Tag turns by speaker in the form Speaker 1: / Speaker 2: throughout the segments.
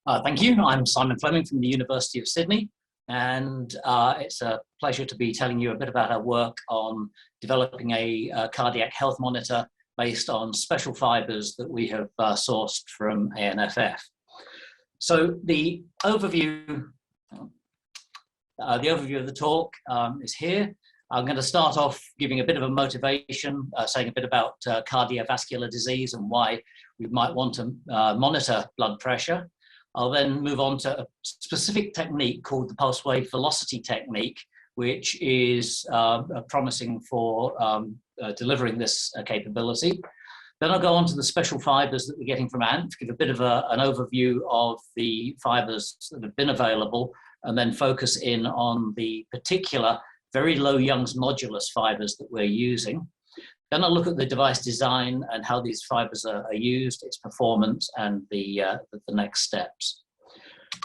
Speaker 1: Thank you. I'm Simon Fleming from the University of Sydney, and it's a pleasure to be telling you a bit about our work on developing a cardiac health monitor based on special fibers that we have sourced from ANFF. So the overview of the talk is here. I'm going to start off giving a bit of a motivation, saying a bit about cardiovascular disease and why we might want to monitor blood pressure. I'll then move on to a specific technique called the pulse wave velocity technique, which is promising for delivering this capability. Then I'll go on to the special fibers that we're getting from ANFF, give a bit of an overview of the fibers that have been available, and then focus in on the particular very low Young's modulus fibers that we're using. Then I'll look at the device design and how these fibers are used, its performance, and the next steps.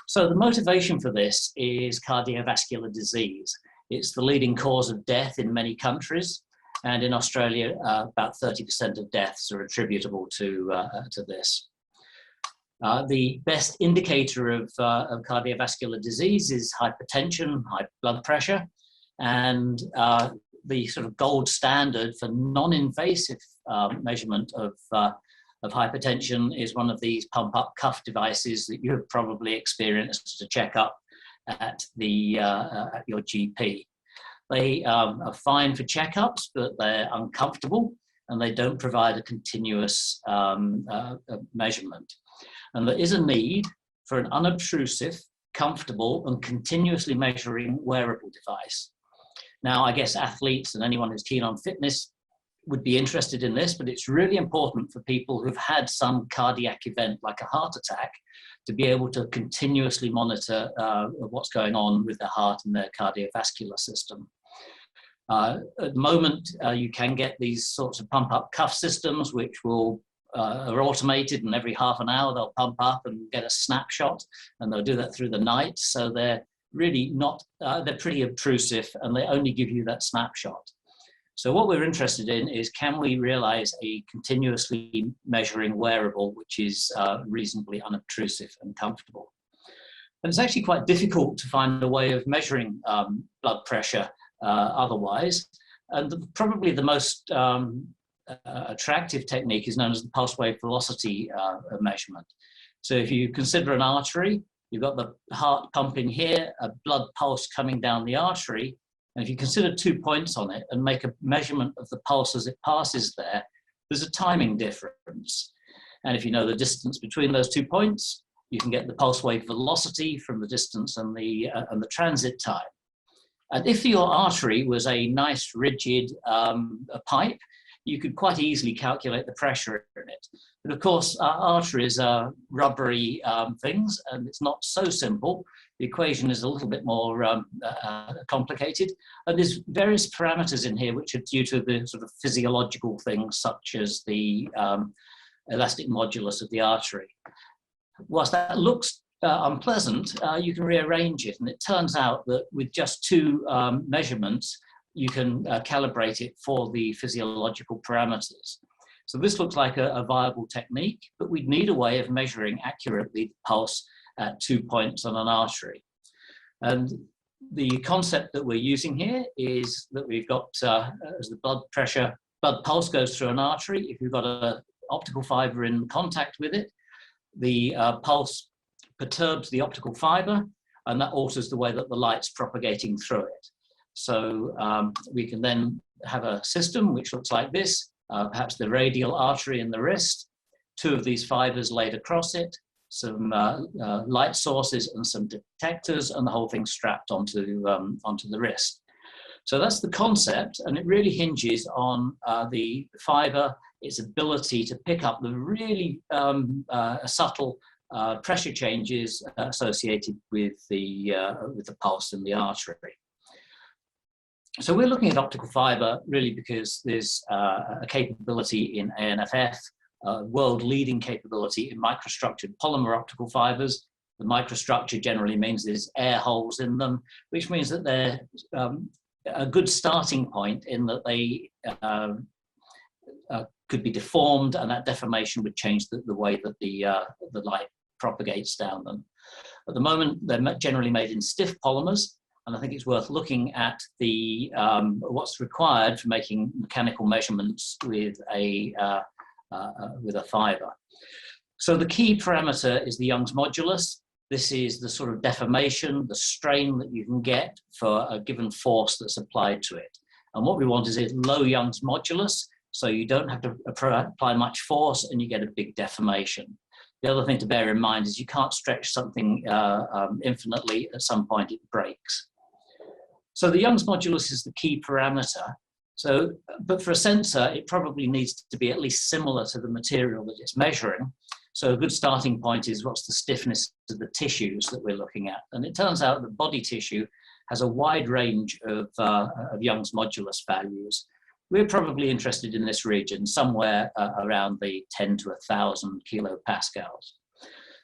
Speaker 1: So the motivation for this is cardiovascular disease. It's the leading cause of death in many countries, and in Australia, about 30% of deaths are attributable to this. The best indicator of cardiovascular disease is hypertension, high blood pressure, and the sort of gold standard for non-invasive measurement of hypertension is one of these pump-up cuff devices that you have probably experienced to check up at your GP. They are fine for checkups, but they're uncomfortable and they don't provide a continuous measurement. And there is a need for an unobtrusive, comfortable, and continuously measuring wearable device. Now, I guess athletes and anyone who's keen on fitness would be interested in this, but it's really important for people who've had some cardiac event like a heart attack to be able to continuously monitor what's going on with their heart and their cardiovascular system. At the moment, you can get these sorts of pump-up cuff systems, which are automated, and every half an hour they'll pump up and get a snapshot, and they'll do that through the night. So they're really not, they're pretty obtrusive, and they only give you that snapshot. So what we're interested in is, can we realize a continuously measuring wearable which is reasonably unobtrusive and comfortable? And it's actually quite difficult to find a way of measuring blood pressure otherwise. And probably the most attractive technique is known as the pulse wave velocity measurement. So if you consider an artery, you've got the heart pumping here, a blood pulse coming down the artery, and if you consider 2 points on it and make a measurement of the pulse as it passes there, there's a timing difference. And if you know the distance between those 2 points, you can get the pulse wave velocity from the distance and the transit time. And if your artery was a nice rigid pipe, you could quite easily calculate the pressure in it. But of course, arteries are rubbery things, and it's not so simple. The equation is a little bit more complicated. And there's various parameters in here which are due to the sort of physiological things, such as the elastic modulus of the artery. Whilst that looks unpleasant, you can rearrange it. And it turns out that with just 2 measurements, you can calibrate it for the physiological parameters. So this looks like a viable technique, but we'd need a way of measuring accurately the pulse at 2 points on an artery. And the concept that we're using here is that we've got, as the blood pulse goes through an artery, if you've got an optical fiber in contact with it, the pulse perturbs the optical fiber, and that alters the way that the light's propagating through it. So we can then have a system which looks like this, perhaps the radial artery in the wrist, 2 of these fibers laid across it, some light sources and some detectors, and the whole thing strapped onto the wrist. So that's the concept, and it really hinges on the fiber, its ability to pick up the really subtle pressure changes associated with the pulse in the artery. So we're looking at optical fiber really because there's a capability in ANFF, world-leading capability in microstructured polymer optical fibers. The microstructure generally means there's air holes in them, which means that they're a good starting point in that they could be deformed, and that deformation would change the way that the light propagates down them. At the moment, they're generally made in stiff polymers, and I think it's worth looking at the what's required for making mechanical measurements with a fiber. So the key parameter is the Young's modulus. This is the sort of deformation, the strain that you can get for a given force that's applied to it. And what we want is a low Young's modulus, so you don't have to apply much force and you get a big deformation. The other thing to bear in mind is you can't stretch something infinitely. At some point it breaks. So the Young's modulus is the key parameter. So, but for a sensor, it probably needs to be at least similar to the material that it's measuring. So a good starting point is what's the stiffness of the tissues that we're looking at. And it turns out that body tissue has a wide range of Young's modulus values. We're probably interested in this region, somewhere around the 10 to 1,000 kilopascals.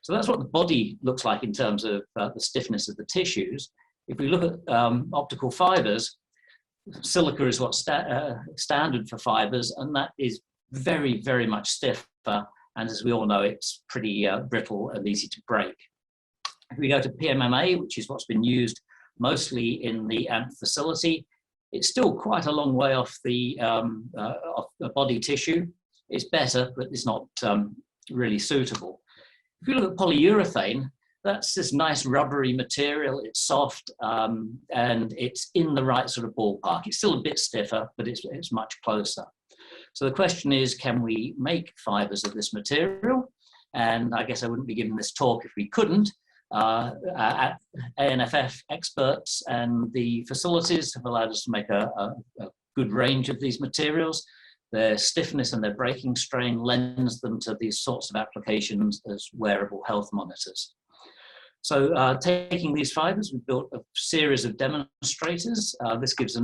Speaker 1: So that's what the body looks like in terms of the stiffness of the tissues. If we look at optical fibers, silica is what's standard for fibers, and that is very, very much stiffer. And as we all know, it's pretty brittle and easy to break. If we go to PMMA, which is what's been used mostly in the AMP facility, it's still quite a long way off the body tissue. It's better, but it's not really suitable. If you look at polyurethane, that's this nice rubbery material. It's soft and it's in the right sort of ballpark. It's still a bit stiffer, but it's much closer. So the question is, can we make fibers of this material? And I guess I wouldn't be giving this talk if we couldn't. ANFF experts and the facilities have allowed us to make a good range of these materials. Their stiffness and their breaking strain lends them to these sorts of applications as wearable health monitors. So taking these fibers, we've built a series of demonstrators. This gives a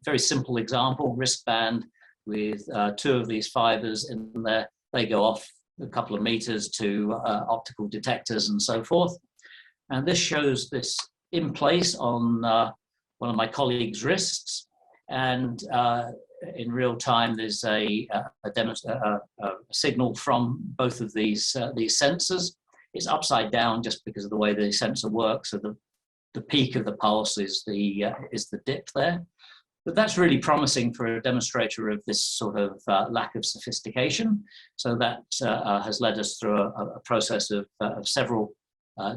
Speaker 1: very simple example, wristband with two of these fibers in there. They go off a couple of meters to optical detectors and so forth. And this shows this in place on one of my colleagues' wrists. And in real time, there's a signal from both of these sensors. It's upside down just because of the way the sensor works. So the peak of the pulse is the dip there. But that's really promising for a demonstrator of this sort of lack of sophistication. So that has led us through a process of several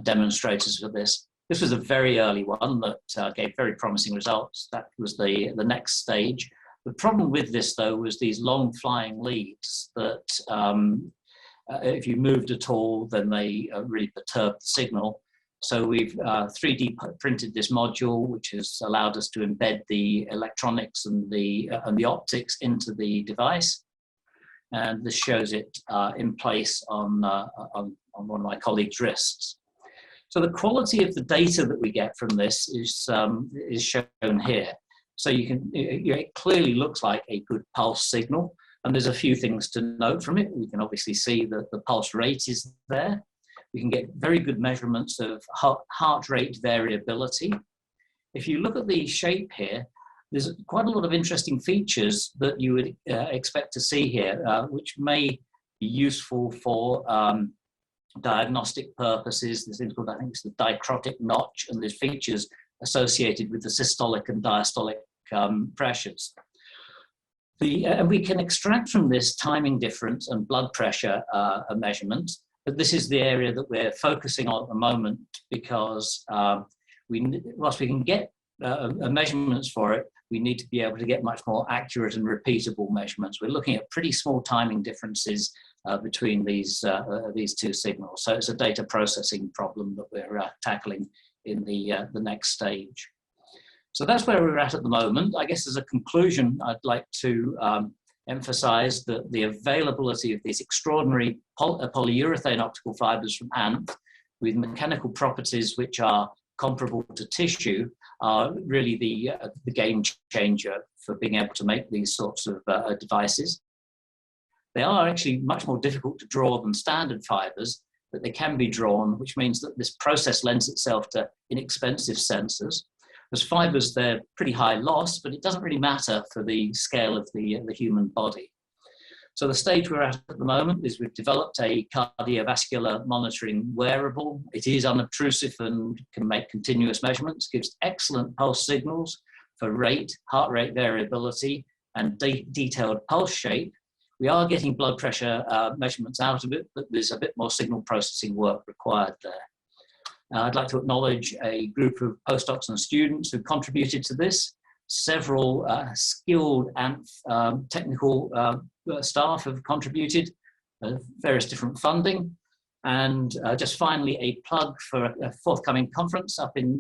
Speaker 1: demonstrators for this. This was a very early one that gave very promising results. That was the next stage. The problem with this, though, was these long flying leads that if you moved at all, then they really perturbed the signal. So we've 3D printed this module, which has allowed us to embed the electronics and the optics into the device. And this shows it in place on one of my colleagues' wrists. So the quality of the data that we get from this is shown here. So it clearly looks like a good pulse signal. And there's a few things to note from it. We can obviously see that the pulse rate is there. We can get very good measurements of heart rate variability. If you look at the shape here, there's quite a lot of interesting features that you would expect to see here, which may be useful for diagnostic purposes. There's things called, I think it's the dichrotic notch, and there's features associated with the systolic and diastolic pressures. And we can extract from this timing difference and blood pressure measurements. But this is the area that we're focusing on at the moment because whilst we can get measurements for it, we need to be able to get much more accurate and repeatable measurements. We're looking at pretty small timing differences between these two signals. So it's a data processing problem that we're tackling in the next stage. So that's where we're at the moment. I guess as a conclusion, I'd like to emphasize that the availability of these extraordinary polyurethane optical fibers from ANP with mechanical properties which are comparable to tissue are really the game changer for being able to make these sorts of devices. They are actually much more difficult to draw than standard fibers, but they can be drawn, which means that this process lends itself to inexpensive sensors. As fibers, they're pretty high loss, but it doesn't really matter for the scale of the human body. So the stage we're at the moment is we've developed a cardiovascular monitoring wearable. It is unobtrusive and can make continuous measurements, gives excellent pulse signals for rate, heart rate variability, and detailed pulse shape. We are getting blood pressure measurements out of it, but there's a bit more signal processing work required there. I'd like to acknowledge a group of postdocs and students who contributed to this. Several skilled and technical staff have contributed, various different funding. And just finally, a plug for a forthcoming conference up in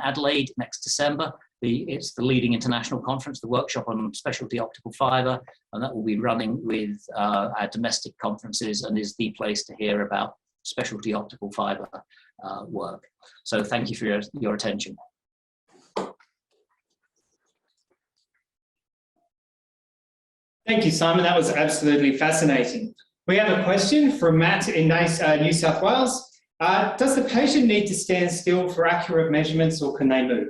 Speaker 1: Adelaide next December. It's the leading international conference, the workshop on specialty optical fibre, and that will be running with our domestic conferences and is the place to hear about specialty optical fibre work. So thank you for your attention.
Speaker 2: Thank you, Simon. That was absolutely fascinating. We have a question from Matt in New South Wales. Does the patient need to stand still for accurate measurements, or can they move?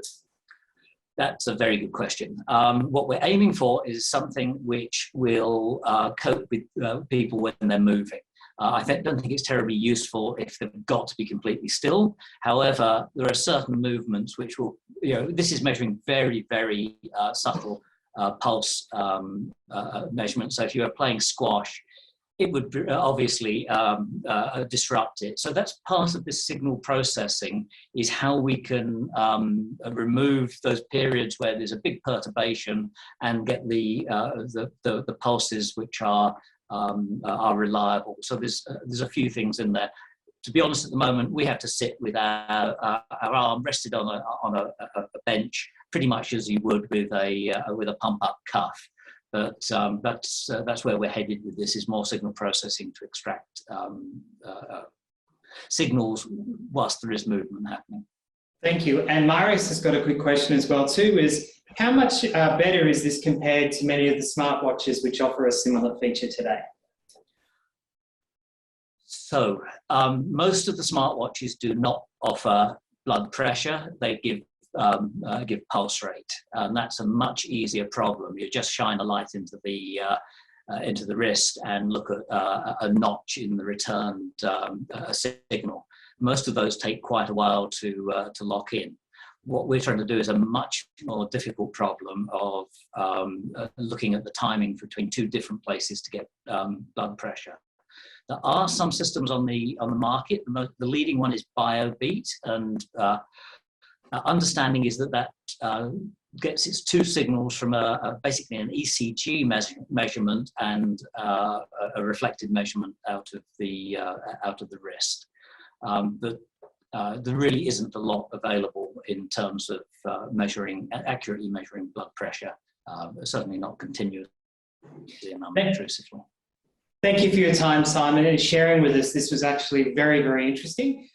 Speaker 1: That's a very good question. What we're aiming for is something which will cope with people when they're moving. I don't think it's terribly useful if they've got to be completely still. However, there are certain movements which will, this is measuring very, very subtle pulse measurements. So if you were playing squash, it would obviously disrupt it. So that's part of this signal processing, is how we can remove those periods where there's a big perturbation and get the pulses which are reliable. So there's a few things in there. To be honest, at the moment, we have to sit with our arm rested on a bench, pretty much as you would with a pump-up cuff. But that's where we're headed with this, is more signal processing to extract signals whilst there is movement happening.
Speaker 2: Thank you. And Marius has got a quick question as well too, is how much better is this compared to many of the smartwatches which offer a similar feature today?
Speaker 1: So most of the smartwatches do not offer blood pressure. They give pulse rate, and that's a much easier problem. You just shine a light into the wrist and look at a notch in the returned signal. Most of those take quite a while to lock in. What we're trying to do is a much more difficult problem of looking at the timing between two different places to get blood pressure. There are some systems on the market. The leading one is BioBeat, and understanding is that gets its two signals from basically an ECG measurement and a reflected measurement out of the wrist. But there really isn't a lot available in terms of accurately measuring blood pressure. Certainly not continuously and unobtrusively.
Speaker 2: Thank you for your time, Simon, and sharing with us. This was actually very, very interesting.